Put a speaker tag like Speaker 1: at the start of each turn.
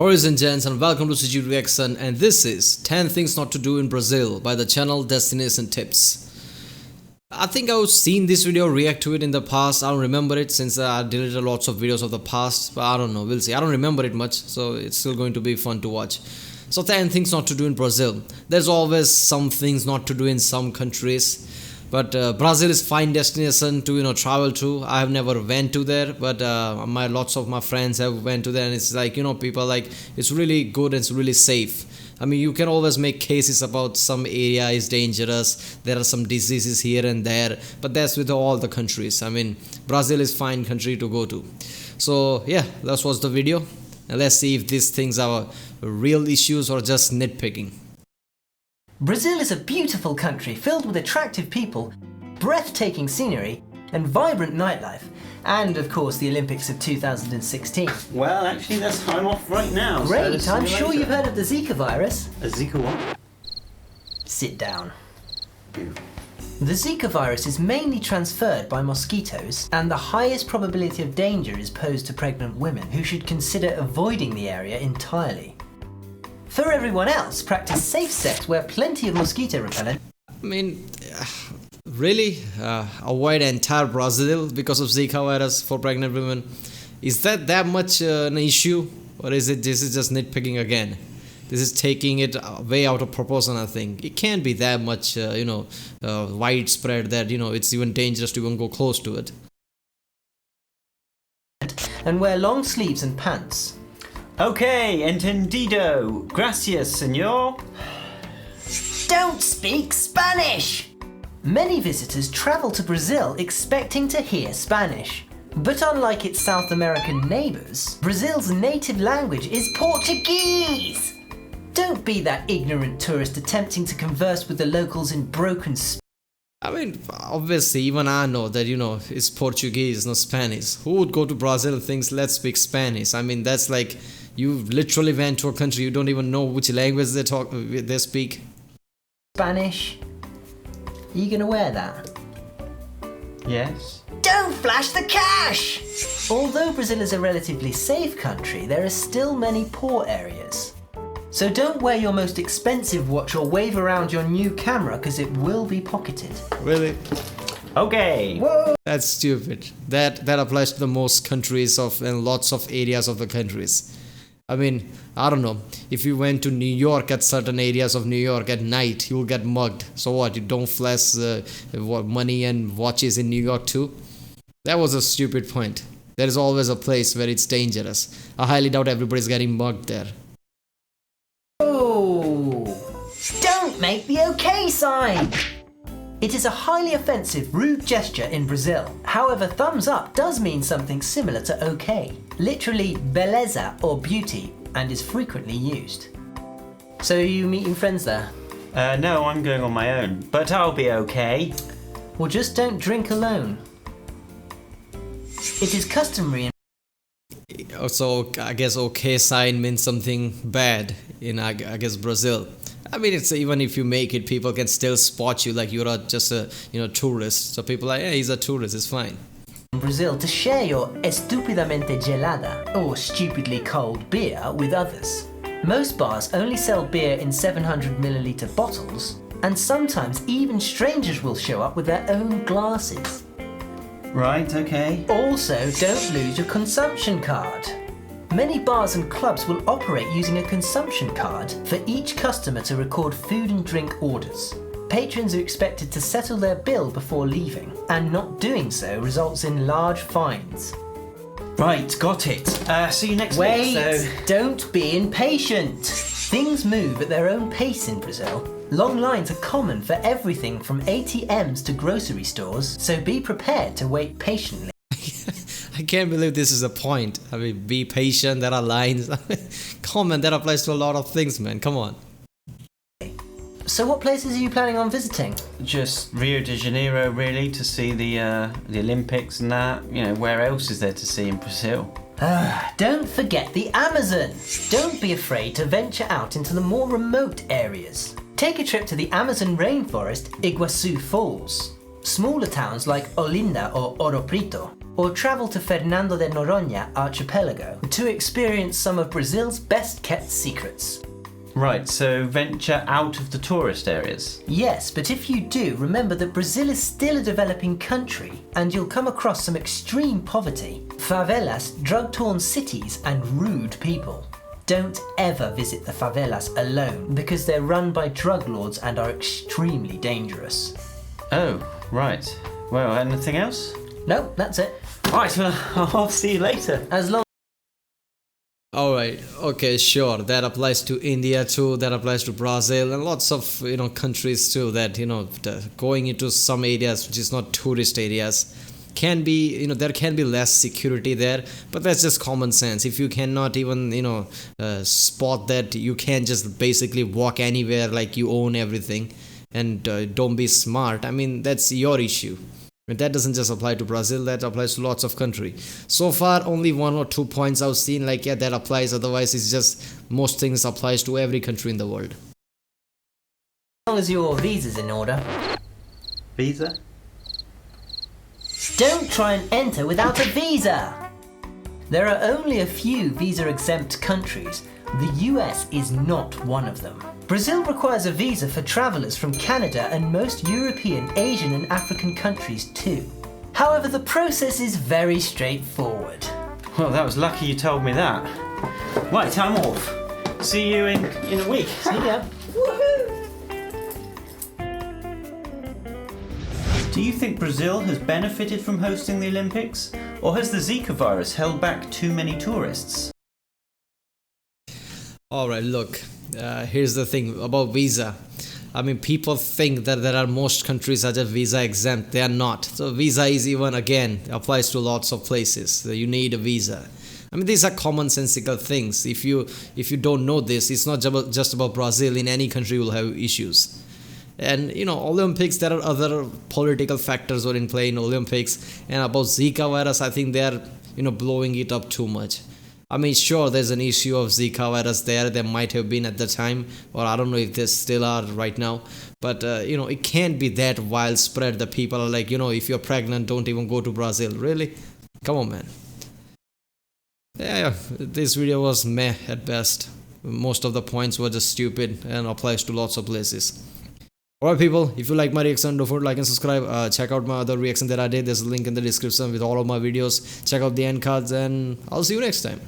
Speaker 1: Boys and gents, and welcome to CG Reaction, and this is 10 Things Not to Do in Brazil by the channel Destination Tips. I think I've seen this video, react to it in the past. I don't remember it since I deleted lots of videos of the past, but I don't know, we'll see. I don't remember it much, so it's still going to be fun to watch. So 10 things not to do in Brazil. There's always some things not to do in some countries, but Brazil is fine destination to travel to. I have never went to there, but lots of my friends have went to there, and it's like people like it's really good and it's really safe. I mean, you can always make cases about some area is dangerous, there are some diseases here and there, but that's with all the countries. I mean, Brazil is fine country to go to. So yeah, let's watch the video and let's see if these things are real issues or just nitpicking.
Speaker 2: Brazil is a beautiful country filled with attractive people, breathtaking scenery, and vibrant nightlife. And of course the Olympics of 2016.
Speaker 3: Well, actually I'm off right now.
Speaker 2: Great,
Speaker 3: so
Speaker 2: I'm sure you've heard of the Zika virus.
Speaker 3: A Zika what?
Speaker 2: Sit down. The Zika virus is mainly transferred by mosquitoes, and the highest probability of danger is posed to pregnant women, who should consider avoiding the area entirely. For everyone else, practice safe sex, wear plenty of mosquito repellent.
Speaker 1: I mean, really? Avoid entire Brazil because of Zika virus for pregnant women? Is that much an issue? Or is it this is just nitpicking again? This is taking it way out of proportion, I think. It can't be that much, widespread that, it's even dangerous to even go close to it.
Speaker 2: And wear long sleeves and pants.
Speaker 3: Okay, entendido. Gracias, señor.
Speaker 2: Don't speak Spanish! Many visitors travel to Brazil expecting to hear Spanish. But unlike its South American neighbours, Brazil's native language is Portuguese! Don't be that ignorant tourist attempting to converse with the locals in broken Spanish.
Speaker 1: I mean, obviously, even I know that, it's Portuguese, not Spanish. Who would go to Brazil and thinks, let's speak Spanish? I mean, that's like, you literally went to a country, you don't even know which language they speak.
Speaker 2: Spanish? Are you gonna wear that?
Speaker 3: Yes.
Speaker 2: Don't flash the cash! Although Brazil is a relatively safe country, there are still many poor areas. So don't wear your most expensive watch or wave around your new camera, because it will be pocketed.
Speaker 1: Really?
Speaker 3: Okay.
Speaker 2: Whoa!
Speaker 1: That's stupid. That applies to the most countries and lots of areas of the countries. I mean, I don't know. If you went to New York at certain areas of New York at night, you'll get mugged. So what? You don't flash money and watches in New York too? That was a stupid point. There is always a place where it's dangerous. I highly doubt everybody's getting mugged there.
Speaker 2: Don't make the OK sign! It is a highly offensive, rude gesture in Brazil. However, thumbs up does mean something similar to OK, literally beleza or beauty, and is frequently used. So are you meeting friends there?
Speaker 3: No, I'm going on my own, but I'll be okay.
Speaker 2: Well, just don't drink alone. It is customary in
Speaker 1: So I guess OK sign means something bad in I guess Brazil. I mean, it's even if you make it, people can still spot you like you're just a tourist. So people are like, yeah, he's a tourist, it's fine.
Speaker 2: In Brazil to share your estupidamente gelada or stupidly cold beer with others. Most bars only sell beer in 700ml bottles, and sometimes even strangers will show up with their own glasses.
Speaker 3: Right, okay.
Speaker 2: Also, don't lose your consumption card. Many bars and clubs will operate using a consumption card for each customer to record food and drink orders. Patrons are expected to settle their bill before leaving, and not doing so results in large fines.
Speaker 3: Right, got it. See you next week.
Speaker 2: Wait, don't be impatient. Things move at their own pace in Brazil. Long lines are common for everything from ATMs to grocery stores, so be prepared to wait patiently.
Speaker 1: I can't believe this is a point. I mean, be patient, there are lines. Come on, that applies to a lot of things, man. Come on.
Speaker 2: So what places are you planning on visiting?
Speaker 3: Just Rio de Janeiro, really, to see the Olympics and that. Where else is there to see in Brazil?
Speaker 2: Don't forget the Amazon. Don't be afraid to venture out into the more remote areas. Take a trip to the Amazon rainforest, Iguazu Falls. Smaller towns like Olinda or Ouro Preto Or travel to Fernando de Noronha archipelago to experience some of Brazil's best kept secrets.
Speaker 3: Right, so venture out of the tourist areas.
Speaker 2: Yes, but if you do, remember that Brazil is still a developing country and you'll come across some extreme poverty, favelas, drug-torn cities and rude people. Don't ever visit the favelas alone because they're run by drug lords and are extremely dangerous.
Speaker 3: Oh, right. Well, anything else?
Speaker 2: No, that's it.
Speaker 3: Right, well, I'll see you later.
Speaker 2: As long
Speaker 1: Alright, okay, sure. That applies to India too, that applies to Brazil and lots of countries too, that going into some areas which is not tourist areas can be, there can be less security there, but that's just common sense. If you cannot even spot that, you can just basically walk anywhere like you own everything and don't be smart. I mean, that's your issue. And that doesn't just apply to Brazil, that applies to lots of countries. So far, only 1 or 2 points I've seen, like, yeah, that applies. Otherwise, it's just most things applies to every country in the world.
Speaker 2: as your visa's in order,
Speaker 3: Visa?
Speaker 2: don't try and enter without a visa. There are only a few visa-exempt countries. The US is not one of them. Brazil requires a visa for travellers from Canada and most European, Asian and African countries too. However, the process is very straightforward.
Speaker 3: Well, that was lucky you told me that. Right, I'm off. See you in a week.
Speaker 2: See ya.
Speaker 3: Do you think Brazil has benefited from hosting the Olympics? Or has the Zika virus held back too many tourists?
Speaker 1: Alright, look, here's the thing about visa. I mean, people think that there are most countries are just visa exempt. They are not. So visa is even, again, applies to lots of places. So you need a visa. I mean, these are commonsensical things. If you don't know this, it's not just about Brazil. In any country you will have issues. And Olympics, there are other political factors are in play in Olympics. And about Zika virus, I think they are blowing it up too much. I mean, sure, there's an issue of Zika virus there. There might have been at the time, or I don't know if there still are right now. But it can't be that widespread that people are like, if you're pregnant, don't even go to Brazil. Really? Come on, man. Yeah, this video was meh at best. Most of the points were just stupid and applies to lots of places. Alright people, if you like my reaction, don't forget to like and subscribe. Check out my other reaction that I did. There's a link in the description with all of my videos. Check out the end cards and I'll see you next time.